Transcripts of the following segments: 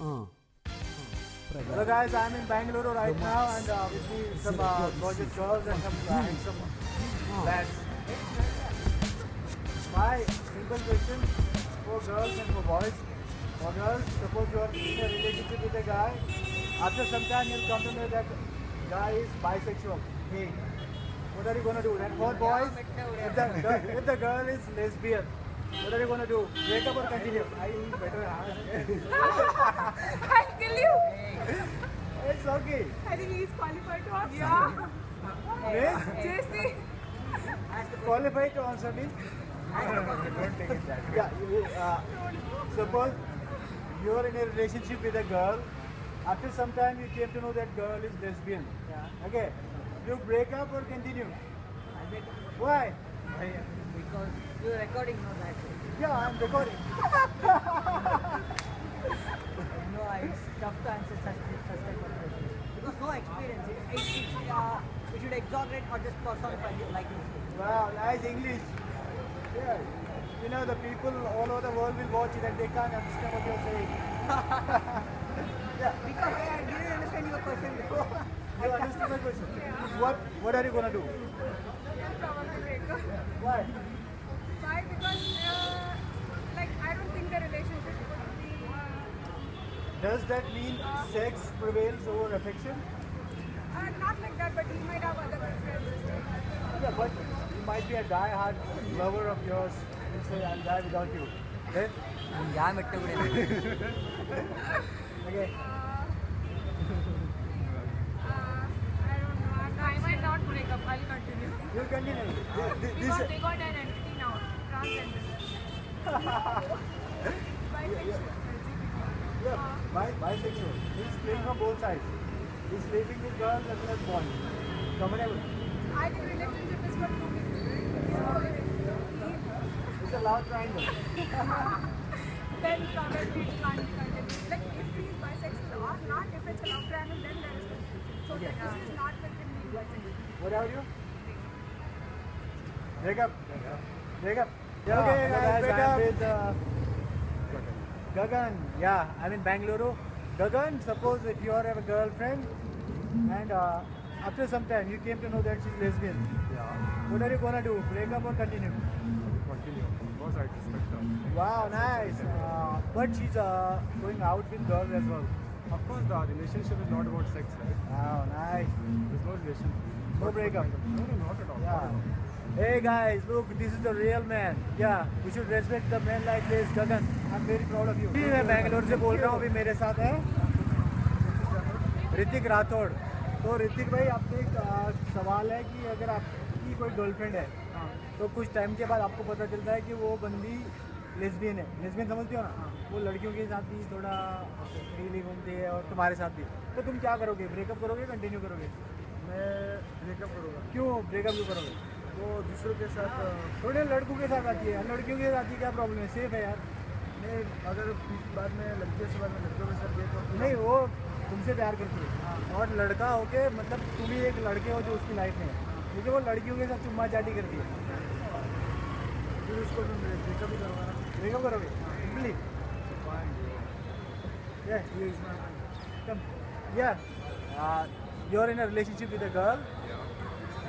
Uh, Hello guys, I'm in Bangalore right now and with me some gorgeous girls and some handsome lads. My simple question for girls and for boys. For girls, suppose you are in a relationship with a guy. After some time you'll come to know that guy is bisexual. Hey, what are you gonna do? And for boys, if the girl is lesbian, what are you gonna do? Break up or continue? I'll kill you. It's okay. I think he's qualified to answer. Yeah. Yes? JC. Qualified to answer me? Yeah, suppose you are in a relationship with a girl. After some time you came to know that girl is lesbian. Okay. You break up or continue? Why? Because you're recording, no, that's it. Yeah, I'm recording. No, it's tough to answer such type of questions. Because no experience. We should exaggerate or just personify it like this. Wow, nice English. Yeah. You know the people all over the world will watch it and they can't understand what you're saying. Yeah. Because I didn't understand your question before. You understood my question? What are you gonna do? I'll probably break up. Why? Why? Because like I don't think the relationship would be. Does that mean sex prevails over affection? Not like that, but he might have other preferences. Yeah, but you might be a die-hard lover of yours and say, I'll die without you. Then, Yeah, but okay. I don't know. I might not break up. I'll continue. You'll continue. Because they got an entity now. Transgender. Bisexual. Yeah, bisexual. He's playing from both sides. He's sleeping with girls as well as boys. Comfortable. I think relationship is for two people. It's a love triangle. Then probably it can't be continued. Like if he's bisexual or not, if it's a love triangle, then there is confusion. So Yeah. this is not within being bisexual. What about you? Break up. Break up. Yeah, Okay, hello guys, guys, break I'm up. with Gagan, yeah, I'm in Bangalore. Gagan, suppose if you are a girlfriend and after some time you came to know that she's lesbian, yeah, what are you gonna do? Break up or continue? continue. Of course, I respect her. Wow, nice. But she's going out with girls as well. Of course, the relationship is not about sex, right? Wow, nice. There's no relationship. No breakup. No, no, not at all. Yeah. Hey guys, look, this is the real man. Yeah, we should respect the man like this. Gagan, I'm very proud of you. जी, मैं बैंगलोर से बोल रहा हूँ. अभी मेरे साथ है ऋतिक राठौड़. तो ऋतिक भाई, आपसे एक सवाल है कि अगर आपकी कोई गर्लफ्रेंड है तो कुछ टाइम के बाद आपको पता चलता है कि वो बंदी लेस्बियन है. लेस्बियन समझती हो ना? वो लड़कियों के साथ भी थोड़ा फ्रीली घूमती है और तुम्हारे साथ भी. तो तुम क्या करोगे? ब्रेकअप करोगे, कंटिन्यू करोगे? मैं ब्रेकअप करूँगा. क्यों ब्रेकअप क्यों करोगे? वो दूसरों के साथ थोड़े लड़कों के साथ आती है, लड़कियों के साथ आती है, क्या प्रॉब्लम है? सेफ है यार. नहीं, अगर बाद में लड़कियों से बाद में लड़कियों के साथ गए तो नहीं, वो तुमसे प्यार करती है और लड़का होके मतलब तुम ही एक लड़के हो जो उसकी लाइफ में है, क्योंकि वो लड़कियों के साथ चुम्मा चाटी करती है. फिर उसको मैं ब्रेकअप ही करूँगा ना. ब्रेकअप करोगे? सिंपली. Yeah, ये इसमें come. Yeah. You're in a relationship with a girl.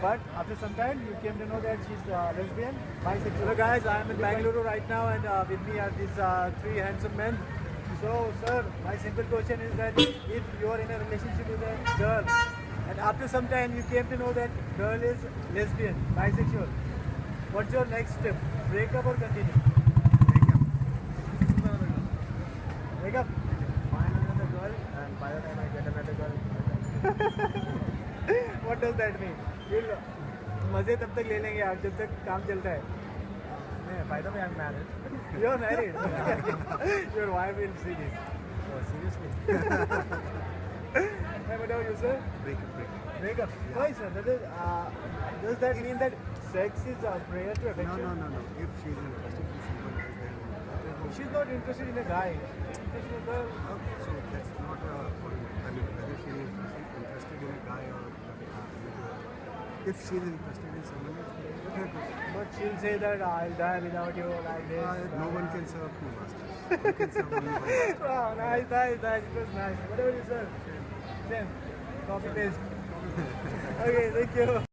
But after some time, you came to know that she's lesbian, bisexual. Hello guys, I am in Bangalore right now, and with me are these three handsome men. So, sir, my simple question is that if you are in a relationship with a girl, and after some time you came to know that girl is lesbian, bisexual, what's your next step? Break up or continue? Break up. find another girl, and by the time I get another girl, What does that mean? You'll मजे तब तक ले लेंगे आप जब तक काम चलता है. नहीं, by the way, I'm married. You're married. Your wife will see this. Oh, seriously? Hey, what about you, sir? Breakup. Break up. Why, sir? Does that mean that sex is a prayer to affection? No. If she's interested in someone else, then She's not interested in a guy. Interested in a girl. so that's not a point. I mean, whether she is interested in a guy or if she's interested in someone else, let her But she'll say that I'll die without you like this. No one can serve two masters. You can serve only one master. Wow, nice. It was nice. Whatever you serve. Same. Copy paste. Okay, thank you.